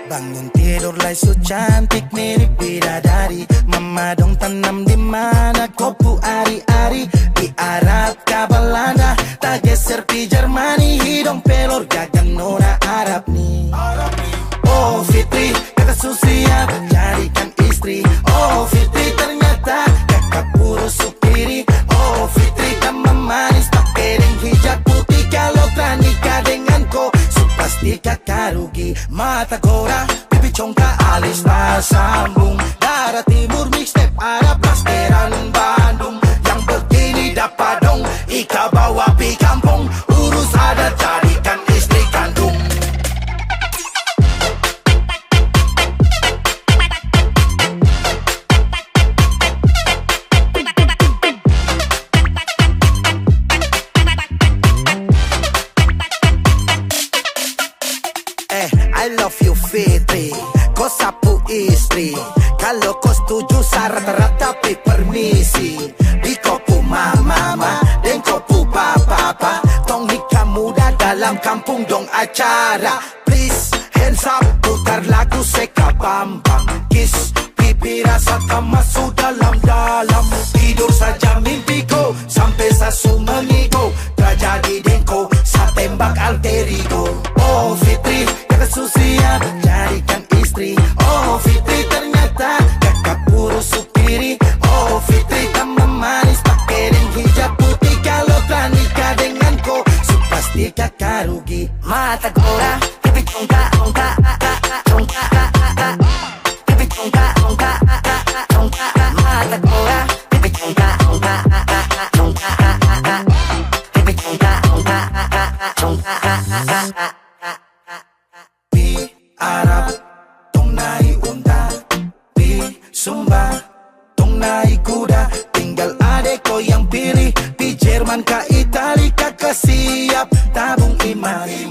Bangun tidur lai so cantik mirip bidadari. Mama dong tanam di mana kopu ari-ari. Di Arab ka Belanda, tak geser pi Jermani. Hidung pelor gagang nona Arab nih. Oh Fitri, kata Susia jadikan istri. Oh Fitri ternyata kakak buruk supiri. Oh Fitri kamu manis pakai deng hijab putih. Kalau tak nikah denganku pasti kakak rugi. Mata gora, pipi congkak, alis tak sambung. Darah timur mixtape Arab blasteran Bandung. Yang begini dapat dong, ika bawa pi kampung. Urus adat jadikan istri kandung. I love you Fitri, kau sapu istri. Kalau kau setuju syarat-syarat tapi permisi. Di kopu mama, dan kopu papa. Tong nikah muda dalam kampung dong acara. Please hands up, putar lagu Seka Bambang. Kiss pipi rasakan masuk dalam-dalam. Tidur saja mimpiku, sampai sasu mengigo. Tragedi dengko, sa tembak alter ego. Oh Fitri, kata Susia jadikan istri. Oh Fitri ternyata kakak buruk supiri. Oh Fitri kamu manis pakai deng hijab putih. Kalau tak nikah denganku pasti kakak rugi. Mata gora, pipi congkak, congkak, congkak, pipi congkak, congkak, congkak. Mata gora, pipi congkak, congkak, congkak, pipi congkak, congkak, congkak. Di Arab tong naik unta, di Sumba tong naik kuda. Tinggal adeko yang pilih, di Jerman ke Itali. Kakak siap tabung imani.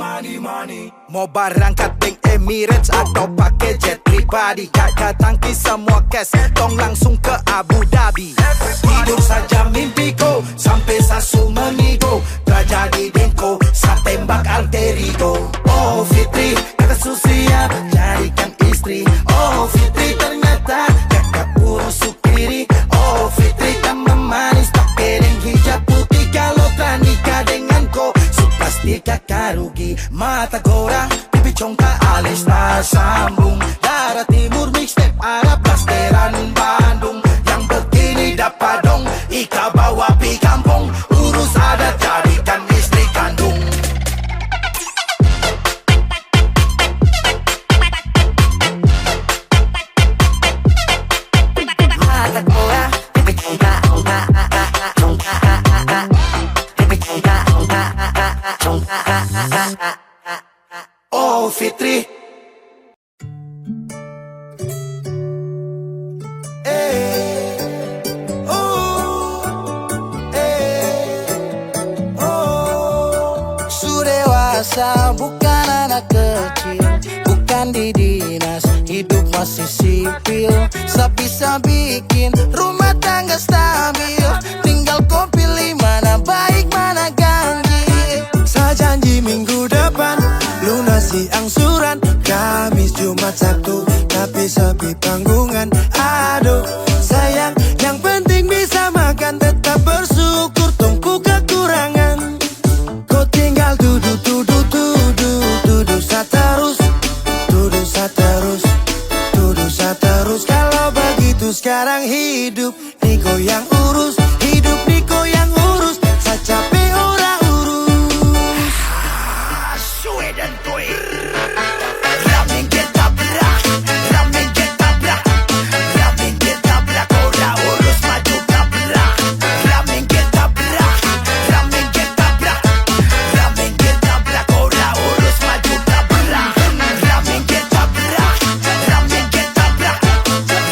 Mau berangkat bank Emirates atau pakai jet pribadi. Kakak tangki semua cash, tong langsung ke Abu Dhabi. Tidur saja mimpiku, sampai sasu mengigo. Tragedi dengko, sa tembak alter ego. Oh Fitri, kata Susia jadikan istri. Oh Fitri ternyata kakak buruk supiri. Oh Fitri kamu manis pakai deng hijab putih. Kalau tak nikah denganku pasti kakak rugi. Mata gora, pipi congkak, alis tak sambung. Darah timur mixtape Arab blasteran Bandung. Yang begini dapat dong, ika bawa pi kampung. Urus adat jadikan istri kandung. Mata gora, pipi congkak, congkak, congkak, pipi congkak, congkak, congkak. Oh Fitri, bukan anak kecil, bukan di dinas, hidup masih sipil. Bisa bikin rumah tangga stabil. Tinggal kau pilih mana baik mana ganjil. Saya janji minggu depan lunasi angsuran. Kamis Jumat Sabtu tapi sepi panggungan. Aduh sayang, yang penting bisa makan. Tetap bersyukur tungku kekurangan. Kau tinggal duduk terus. Kalau begitu sekarang hidup Niko yang urus. Hidup Niko yang urus. Saya capek orang urus. Sue dan toy. Ramen kita berak, ramen kita berak, ramen kita berak. Orang urus maju tabrak. Ramen kita berak, ramen kita berak, ramen kita berak. Orang urus maju tabrak. Ramen kita berak, ramen kita berak,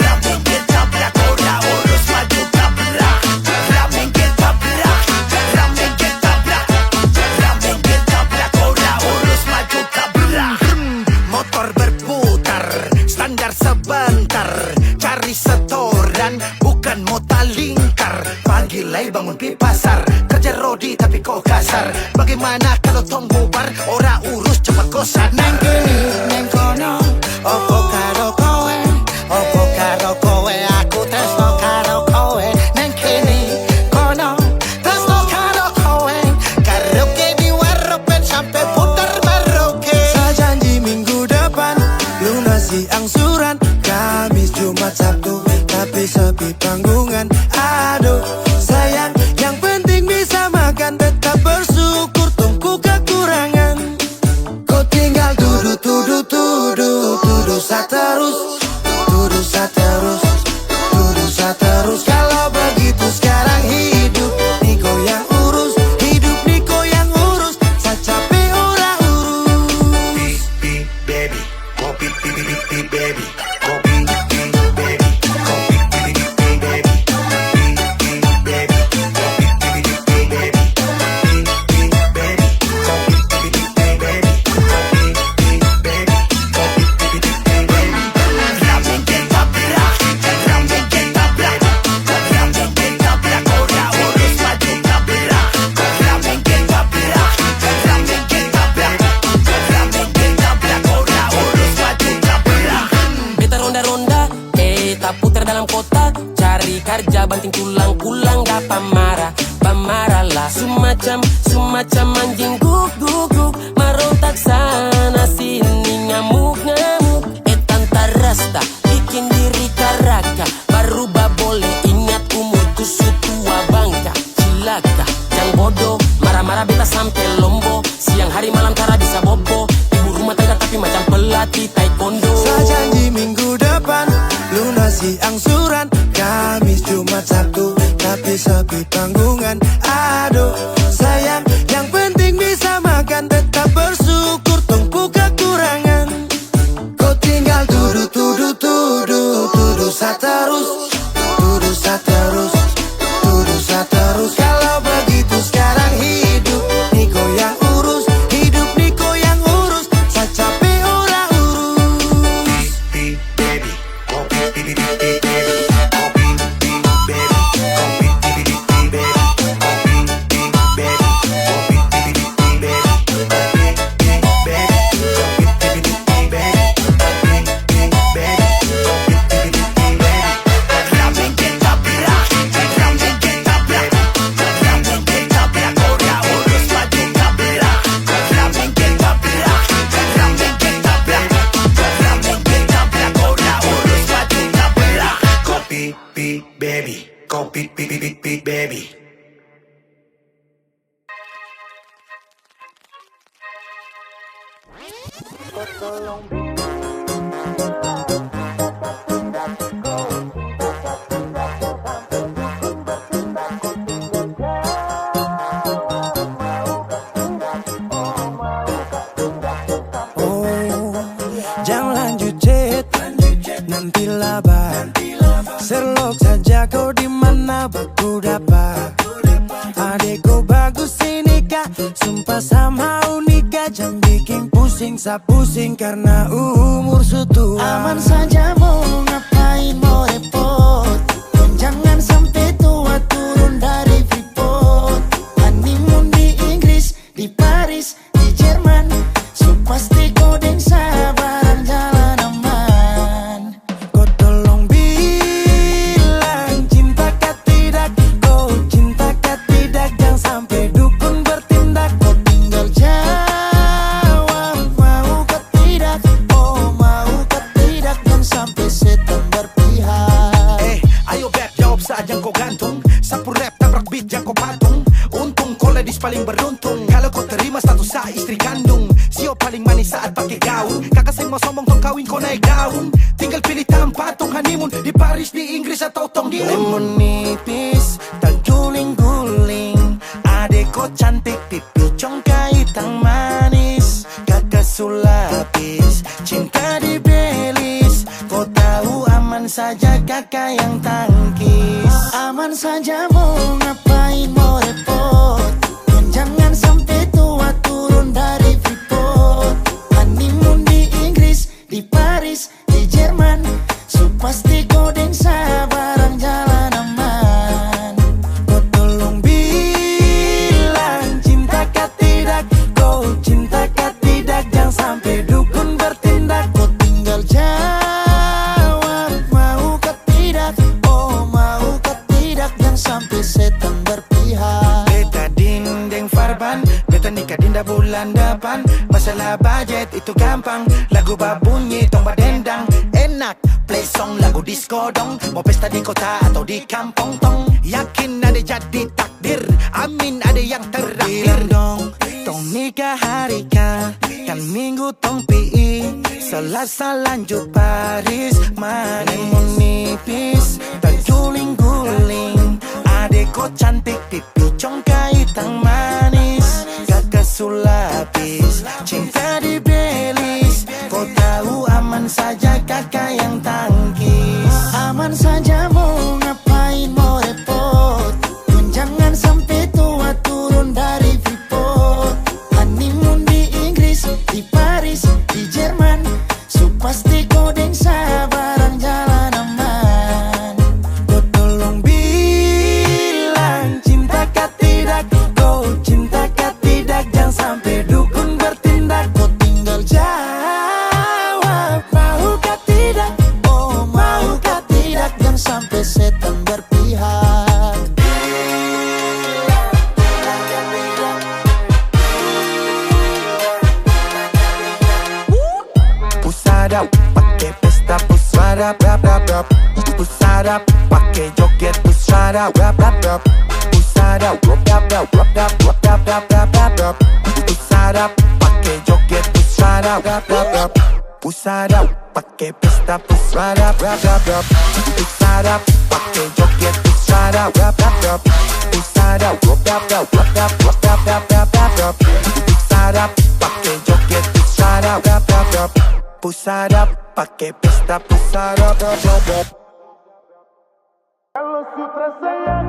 ramen kita berak. Orang urus maju tabrak. Ramen kita berak, ramen kita berak, ramen kita berak. Orang urus maju tabrak. Motor berputar, standar sebentar. Cari setoran, bukan mota lingkar. Pagi lay bangun pi pasar. Kerja rodi tapi kok kasar. Bagaimana kalau tong bubar? Ora urus cepat kosan. Neng kini, neng kono. Oh dosa terus, dosa terus, dosa terus. Kalau begitu sekarang hidup Niko yang urus, hidup Niko yang urus. Saya capek ora urus. Beep baby, oh beep baby, oh beep baby, oh beep baby, beep baby, oh beep baby, putar dalam kota, cari kerja banting tulang pulang dapat marah, pamarah lah. Semacam anjing guk merontak sana sini ngamuk. Tanta rasta bikin diri karaka, baru boleh ingat umurku sutua bangka. Cilaka, yang bodoh marah-marah beta sampai lombo. Siang hari malam cara bisa bobo, ibu rumah tangga tapi macam pelatih taekwondo. Saya janji minggu depan lunasi angsuran, Kamis Jumat Sabtu tapi sepi tanggungan. Aduh sayang, yang penting bisa makan, tetap bersyukur tumpu kekurangan. Kau tinggal tuduh saya terus, dosa terus, dosa terus. Kalau begitu sekarang hidup Niko yang urus, hidup Niko yang urus. Saya capek ora urus. Baby, oh baby, baby. Jangan lanjut chat, nanti labar. Serlok saja kau di mana baku dapat. Adekku bagus ini kak, sumpah sama unika. Jangan bikin pusing, pusing karena umur sutua. Aman saja mau ngapain mau repot, dan jangan sampai tua turun dari Freeport. Honeymoon di Inggris, di Paris, di Jerman, so pasti kau deng sabaran jalan aman. Kau tolong bilang cinta kah tidak, kau cinta kah tidak. Jangan sampai dukun bertindak. Kau tinggal jawab mau kah tidak, oh mau kah tidak. Jangan sampai setan berpihak. Ayo beb jawab saja kau gantung. Sapu rap tabrak beat jangan kau patung. Untung kau ladies paling beruntung kalau kau terima status saya istri kandung. Sio paling manis saat pakai gaun. Kakak saya mau sombong tong kawin kau naik daun. Tinggal pilih tempat tong honeymoon di Paris, di Inggris atau tong di lemon nipis terguling-guling. Adek kau cantik pipi congkai tang manis. Kakak sulapis cinta di Belis. Kau tahu aman saja kakak yang tangkis. Aman saja mau ngapain mau repot, dan jangan sampai tua turun dari Freeport. Honeymoon di Inggris, di Paris, di Jerman, so pasti kau deng sabaran jalan aman. Kau tolong bilang cinta kah tidak, kau cinta kah tidak. Jangan sampai dukun bertindak. Kau tinggal jawab mau kah tidak, oh mau kah tidak. Jangan sampai setan berpihak. Beta dinding farban, beta nikah dinda bulan depan. Masalah budget itu gampang, lagu babunyi tong badendang. Enak play song lagu disco dong. Mau pesta di kota atau di kampung tong. Yakin ada jadi takdir, amin ada yang terakhir. Bilang dong Tong nikah hari kan minggu tong pi Selasa lanjut Paris Mani mau nipis dan guling-guling Adeko cantik pipi congkai tang manis Kakak sulapis cinta di belis Kau tahu aman saja kakak yang tangkis Aman saja mau ngapain mau repot Pun jangan sampai tua turun dari Freeport Honeymoon di Inggris, di Paris, di Jerman Supasti kodeng sabaran jalan aman Kau tolong bilang cinta kah tidak Kau cinta kah tidak Jangan sampai dukun bertindak Kau tinggal jawab mau kah tidak Oh mau kah tidak Jangan sampai setan berpihak Pusada pakai pesta pusada rap rap rap Pusada pakai joget pusada rap rap rap Pusada rap rap rap rap rap rap rap rap rap rap Pusada pakai joget pusada rap rap rap Pusada pakai pesta pusada rap rap rap Pusada pakai joget pusada rap rap rap Pusada rap rap rap rap rap rap rap rap rap rap Pusada pakai joget pusada rap rap rap Pusada pakai pesta pusada rap rap rap Kalau sutra sayang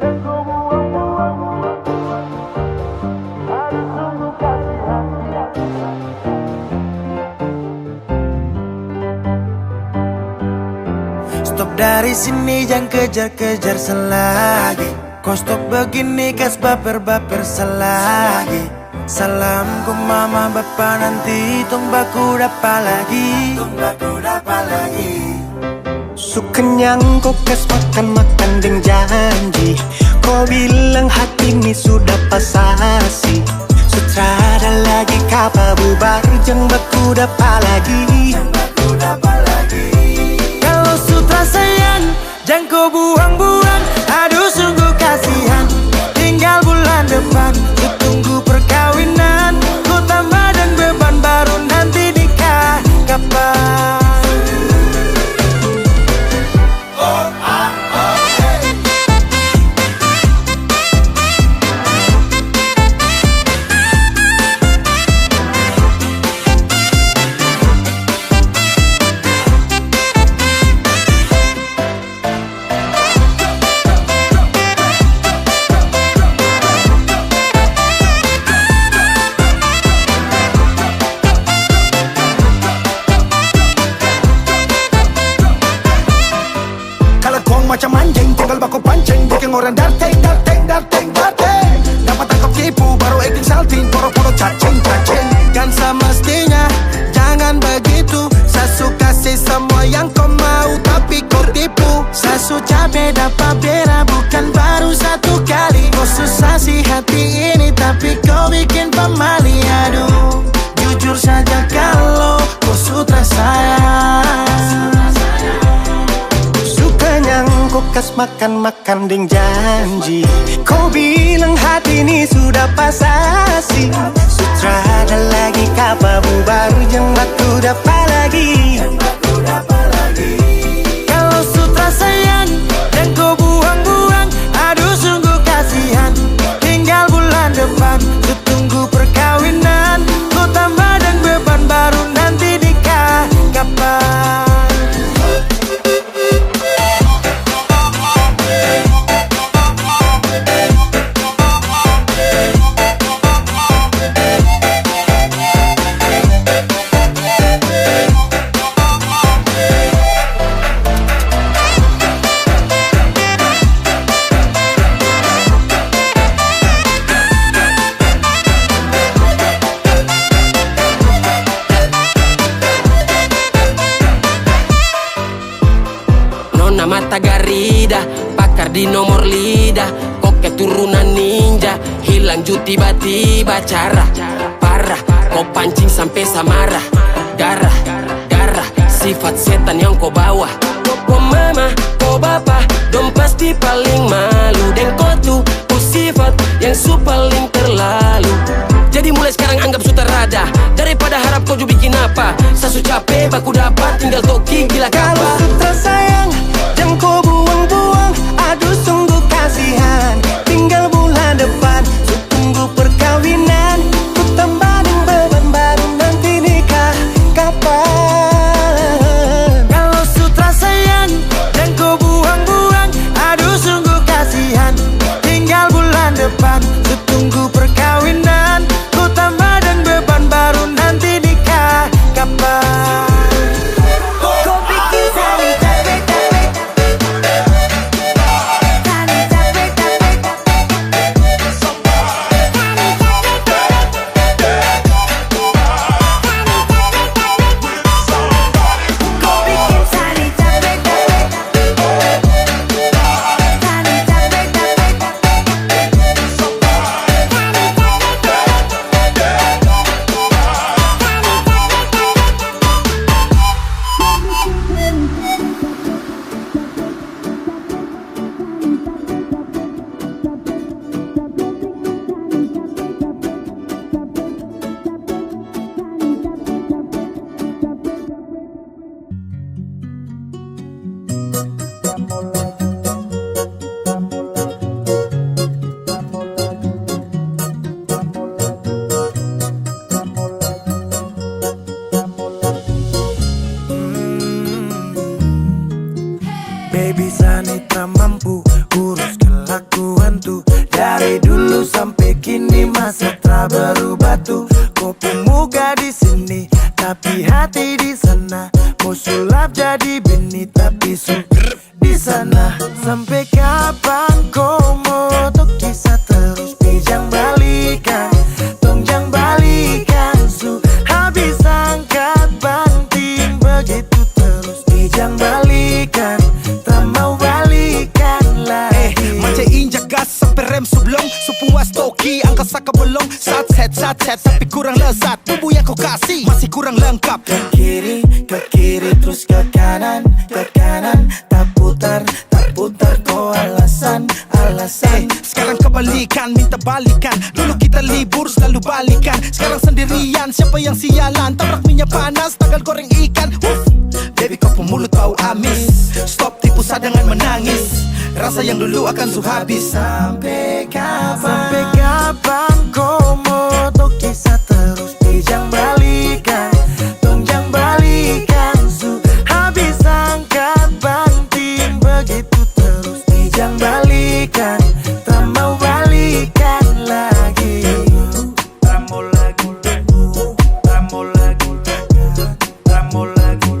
dan kau buang-buang harus sungguh kasihan Stop dari sini jangan kejar-kejar selagi Kau stop begini kas baper-baper selagi Salam ke mama bapa nanti tong baku dapat lagi Su kenyang kau kas makan-makan deng janji Kau bilang hati ini sudah pasasi Sutrada lagi kapa bubar jeng baku dapat lagi Kalau sutra sayang jangan kau buang-buang Aduh sungguh kasihan Tinggal bulan depan ku tunggu perkawinan Ku tambah dan beban baru nanti nikah kapan macam anjing tinggal baku pancing bikin orang darting dapat tangkap tipu baru acting salting poro-poro cacing kan semestinya jangan begitu Sasu kasih semua yang kau mau tapi kau tipu Sasu capek dapat beda bukan baru satu kali Kau susah sih hati ini tapi kau bikin pemali Aduh jujur saja kalau kau sutra sayang Kau kas makan-makan deng janji Kau bilang hati ini sudah pasasi Sutrada lagi kapa bubar jeng baku dapat lagi Kalau sutra sayang dan kau buang-buang Aduh sungguh kasihan Tinggal bulan depan ku tunggu perkawinan Ku tambah dan beban baru nanti nikah kapan mata garida pakar di nomor lidah kok keturunan ninja hilang ju tiba-tiba cara parah kau pancing sampai samarah darah sifat setan yang kau bawa kau mama kau bapa dong pasti paling malu dan kau tuh sifat yang su paling terlalu. Jadi mulai sekarang anggap su terada, daripada harap kau ju bikin apa. Sasu capek baku dapat, tinggal toki gila Kalau kapa. su tersayang dan kau buang-buang, aduh sungguh kasihan. Tinggal bulan depan su tunggu perkawinan. Ku tambah dengan beban baru nanti nikah kapan. Kalau su tersayang dan kau buang-buang, aduh sungguh kasihan. Tinggal bulan depan su tunggu perkawinan. Ku tambah dengan beban baru nanti nikah kapan. Kau bikin saya capek-capek, saya capek-capek, kau bikin saya capek-capek, saya capek-capek. Baby Sanitra mampu urus kelakuan tuh. Dari dulu sampai kini masa tak berubah tuh. Kopi muka di sini tapi hati di sana. Mau sulap jadi bini tapi su di sana. Sampai kapan kau mau tuh kisah terus? Pijang balikan, tongjang balikan su. Habis angkat banting begitu terus. Pijang balikan, tak mau balikan lagi. Macam injak gas sampai rem sublong. Sepuas toki angkat saka bolong. Sat set tapi kurang lezat. Bumbu yang kau kasih masih kurang lengkap. Ke kiri terus ke kanan tak putar kau alasan. Sekarang kebalikan, minta balikan. Dulu kita libur selalu balikan. Sekarang sendirian, siapa yang sialan? Tabrak minyak panas, tagal goreng ikan. Baby kau pemulut bau amis. Stop tipu sadangan menangis. Rasa yang dulu akan su habis. Sampai kapan kau mau tuh kisah terus? Pijang balikan, tongjang balikan su. Habis angkat banting begitu terus. Pijang balikan, tak mau balikan lagi. Ramo lagi, ramo lagi, ramo lagi,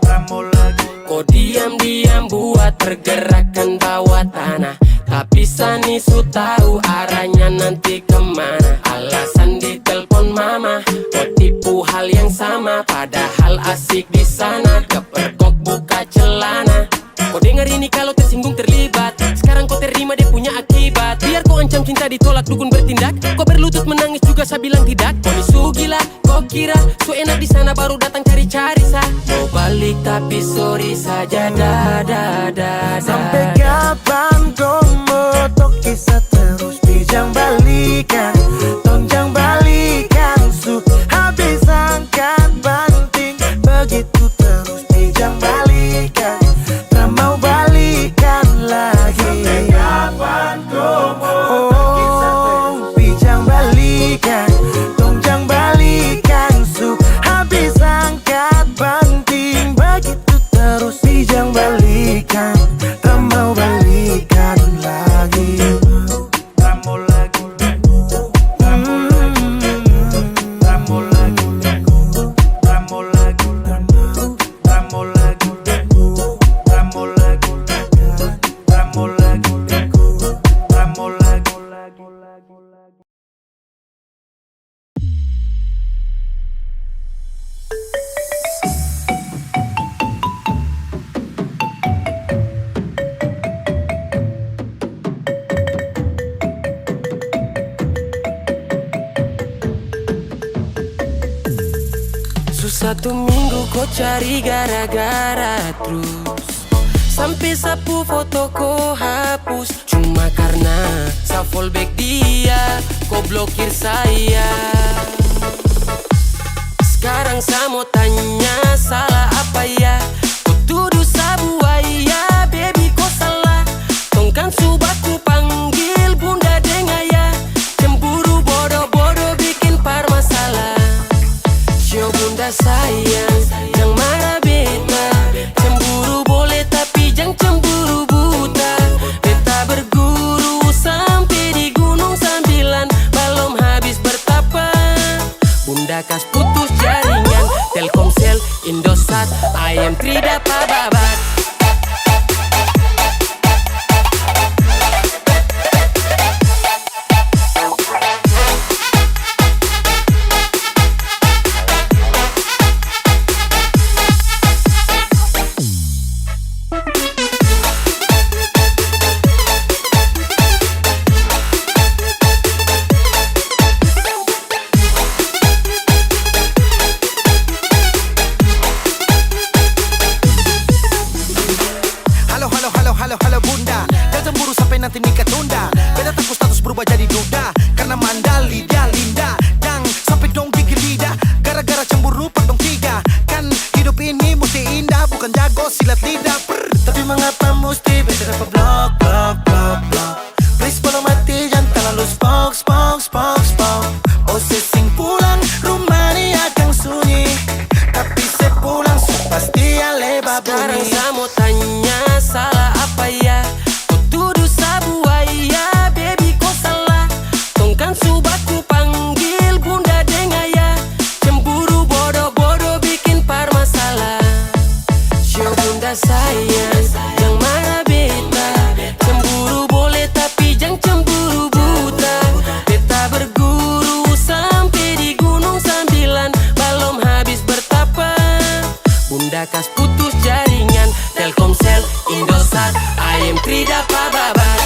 ramo lagi. Kau diam-diam buat pergerakan bawah tanah, tapi Sani su tahu arahnya nanti kemana. Alasan di telepon mama, kau tipu hal yang sama. Padahal asik di sana, kepergok buka celana. Kau dengar ini kalau tersinggung terlibat. Sekarang kau terima dia punya akibat. Biar kau ancam cinta ditolak dukun bertindak. Kau berlutut menangis juga saya bilang tidak. Kau ni su gila, kau kira su enak di sana baru datang cari-cari sa. Mau balik tapi sorry saja da. Sampai kapan kau mau tuh kisah terus? Pijang balikan, tongjang balikan su. Habis angkat banting begitu terus. Pijang balikan, tak mau balikan lagi. Sampai kapan kau mau tuh kisah terus? Pijang balikan, tongjang balikan su. Habis angkat banting begitu terus. Pijang balikan, tak mau balikan lagi. Ramo lagi, ramo lagi, ramo lagi, ramo lagi, ramo lagi, ramo lagi, ramo lagi, ramo lagi. Satu minggu kau cari gara-gara terus, sampai sapu foto kau hapus. Cuma Cuma karena saya fallback dia, kau blokir saya. Sekarang saya mau tanya, salah apa ya? Kau tuduh sabuai ya, baby kau salah. Tongkan subaku panggil bunda dengan ya. Cemburu bodoh-bodoh bikin par masalah. Syo bunda sayang, jangan marah beta. Cemburu boleh tapi jangan cemburu buta. Beta berguru sampai di gunung sambilan belum habis bertapa. Bunda kas putus jaringan, Telkomsel, Indosat, IM3 dapat babat. Halo bunda, jangan cemburu sampai nanti nikah tunda. Beta takut status berubah jadi duda karena mandali dia Linda. Jangan sampai dong gigit lidah gara-gara cemburu per dong tiga. Kan hidup ini mesti indah, bukan jago silat lidah. Tapi mengapa mesti beta dapat blok. Please follow mati, jangan terlalu spok. Sing pulang rumah ini akan sunyi, tapi sepulang pasti leba bunyi. Sekarang saya mau tanya, salah apa ya? Kau tuduh sabuai ya, baby kau salah. Tongkan subaku panggil bunda dengan ya. Cemburu bodoh-bodoh bikin par masalah. Syo bunda sayang, jangan marah beta. Cemburu boleh tapi jangan cemburu buta. Beta berguru sampai di gunung sambilan belum habis bertapa. Bunda kas putus jaringan, Telkomsel, Indosat, IM3 dapat babat.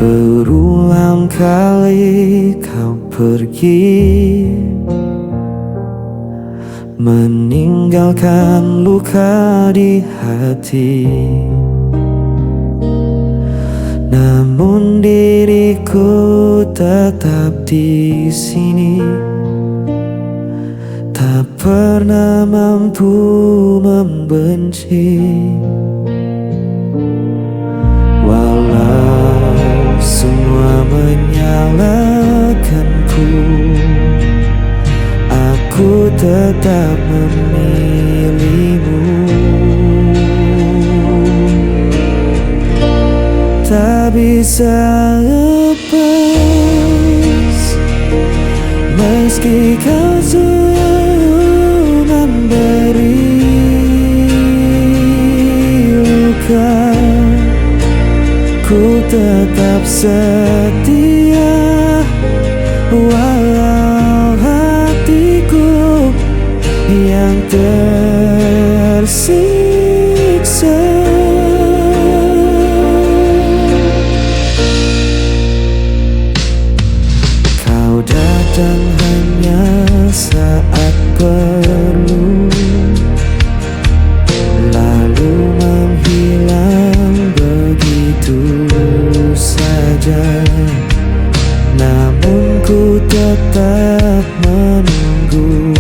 Berulang kali kau pergi, meninggalkan luka di hati. Namun diriku tetap di sini, tak pernah mampu membenci. Walau semua menyalahkanku, aku tetap memilihmu. Tak bisa lepas meski kau selalu memberi luka. Ku tetap setia walau hatiku yang tersiksa. Kau datang hanya saat perlu, lalu menghilang begitu saja. Namun ku tetap menunggu,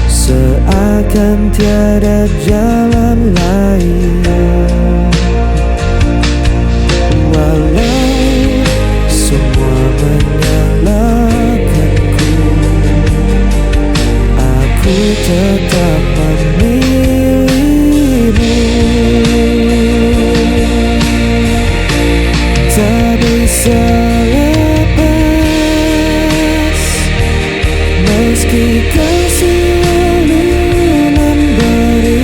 seakan tiada jalan lain. kau selalu memberikan,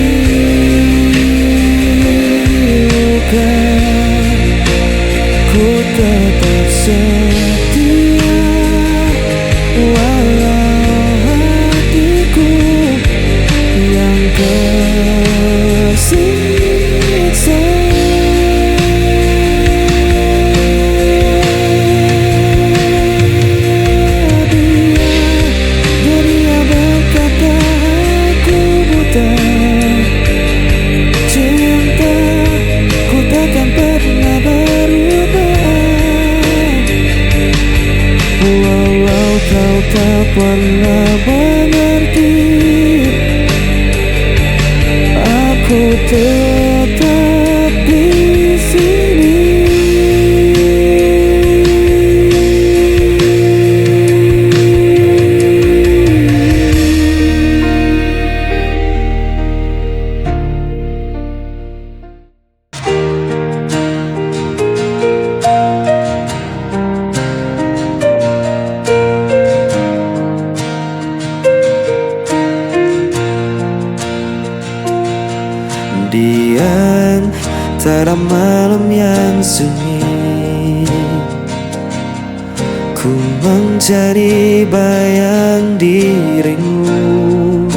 ku tetap setia walau hatiku yang tersiksa. Dia berkata aku buta, cinta ku takkan pernah berubah. Walau kau tak pernah mengerti, aku tetap di sini. Di antara malam yang sunyi, ku mencari bayang dirimu.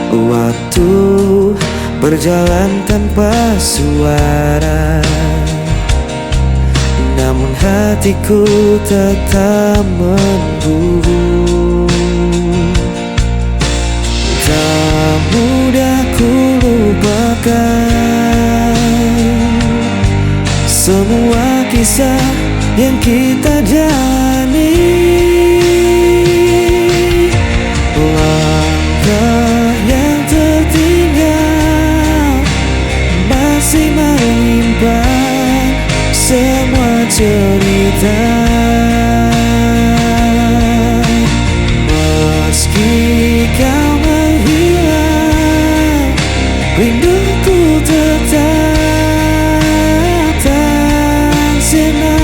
Waktu berjalan tanpa suara, namun hatiku tetap memburu. Tak mudah ku lupakan semua kisah yang kita jalani. Langkah yang tertinggal masih menyimpan semua cerita. Meski kau menghilang, rinduku tetap tak sirna.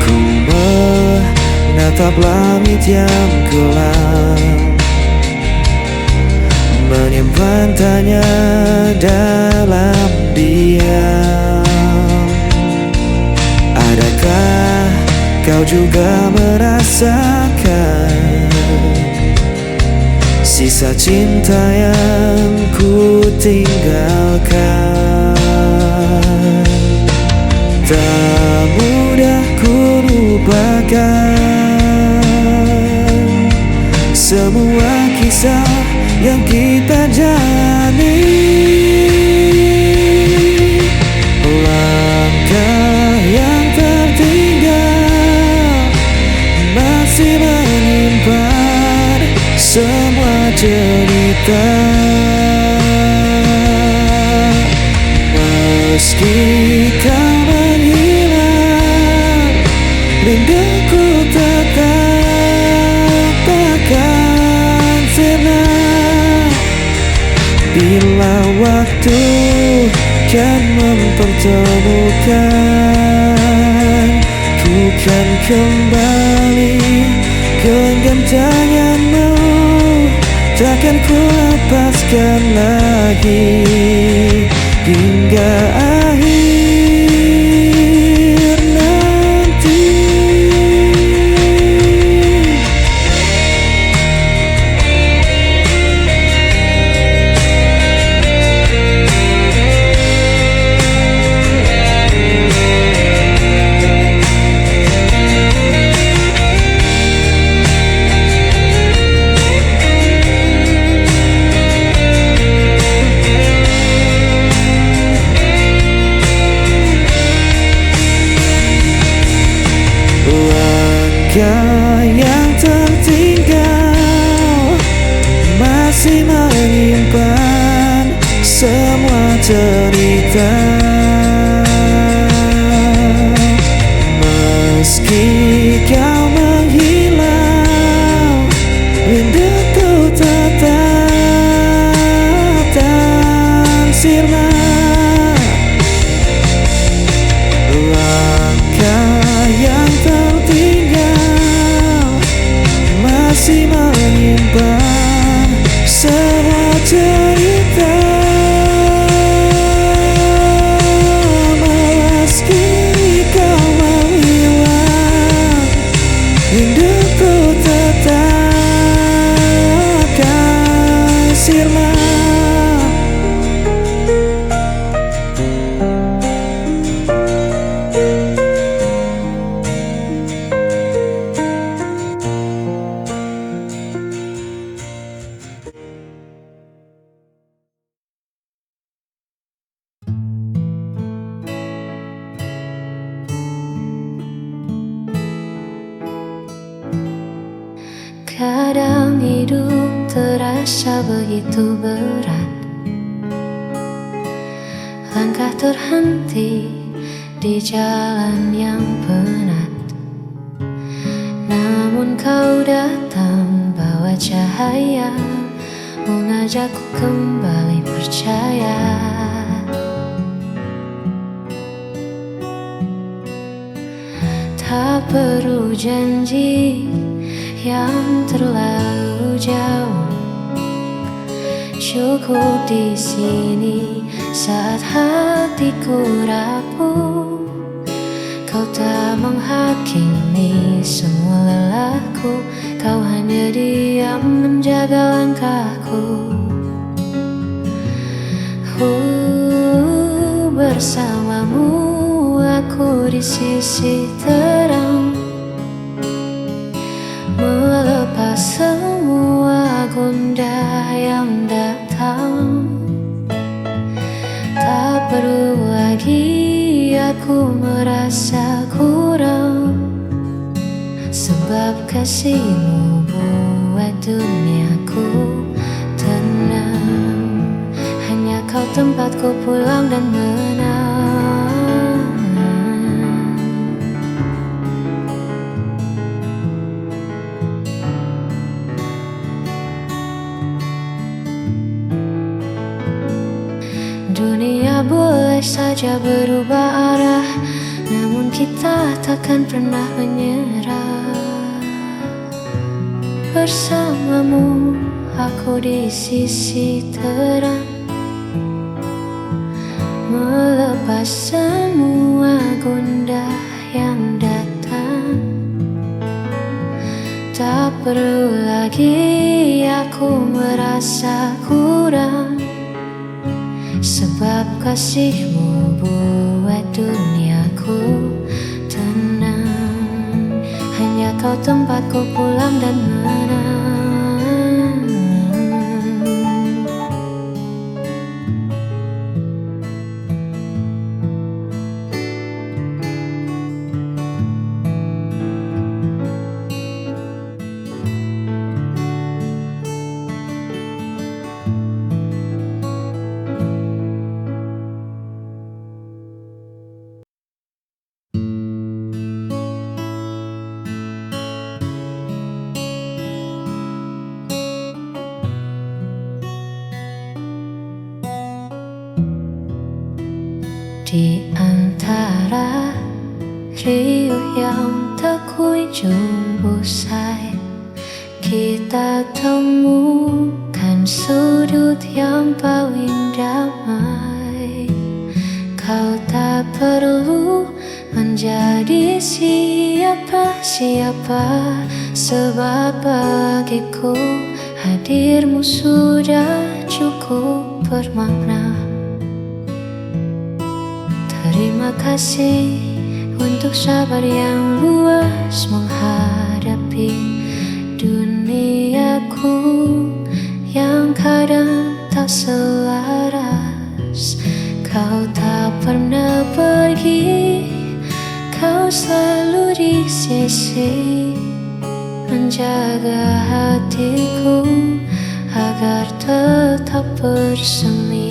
Ku menatap langit yang gelap, menyimpan tanya dalam diam. Adakah kau juga merasakan sisa cinta yang ku tinggalkan? Tak mudah ku lupakan semua kisah yang kita jalani. Langkah yang tertinggal masih menyimpan semua cerita. Meski kau menghilang, rinduku tetap takkan sirna. Bila waktu kan mempertemukan, ku kan kembali genggam tanganmu. Takkan ku lepaskan lagi hingga akhir nanti. Langkah yang tertinggal masih menyimpan semua cerita. Meski kau menghilang, rinduku tetap tak sirna. Langkah yang tertinggal hidup terasa begitu berat. Langkah terhenti di jalan yang penat. Namun kau datang bawa cahaya, mengajakku kembali percaya. Tak perlu janji yang terlalu jauh, cukup di sini saat hatiku rapuh. Kau tak menghakimi semua lelahku, kau hanya diam menjaga langkahku. Bersamamu aku di sisi terang, melepas semua gundah yang datang. Tak perlu lagi aku merasa kurang, sebab kasihmu buat duniaku tenang. Hanya kau tempatku pulang dan menang. Dunia boleh saja berubah arah, namun kita takkan pernah menyerah. Bersamamu aku di sisi terang, melepas semua gundah yang datang. Tak perlu lagi aku merasa kurang, sebab kasihmu buat duniaku tenang. Hanya kau tempatku pulang dan menang. Di antara riuh yang tak kunjung usai, kita temukan sudut yang paling damai. Kau tak perlu menjadi siapa-siapa, sebab bagiku hadirmu sudah cukup bermakna. Terima kasih untuk sabar yang luas menghadapi duniaku yang kadang tak selaras. Kau tak pernah pergi, kau selalu di sisi, menjaga hatiku agar tetap bersemi.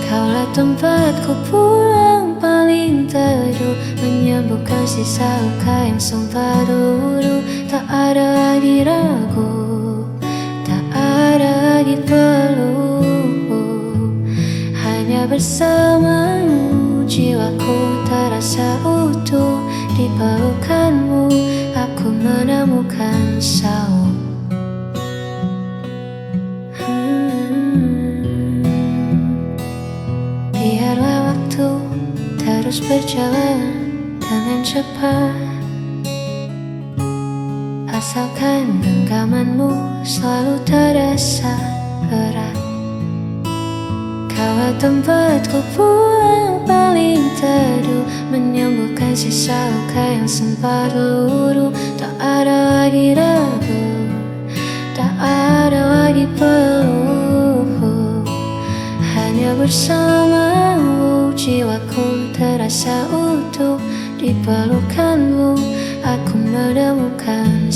Kaulah tempatku pulang paling teduh, menyembuhkan sisa luka yang sempat dulu. Tak ada lagi ragu, tak ada lagi peluh. Hanya bersamamu jiwaku terasa utuh. Di pelukanmu aku menemukan saung. Biarlah waktu terus berjalan dengan cepat, asalkan genggamanmu selalu terasa erat. Kaulah tempatku pulang paling teduh, menyembuhkan sisa luka yang sempat luruh. Tak ada lagi ragu, tak ada lagi peluh. Hanya bersamamu jiwaku terasa utuh. Di pelukanmu aku menemukan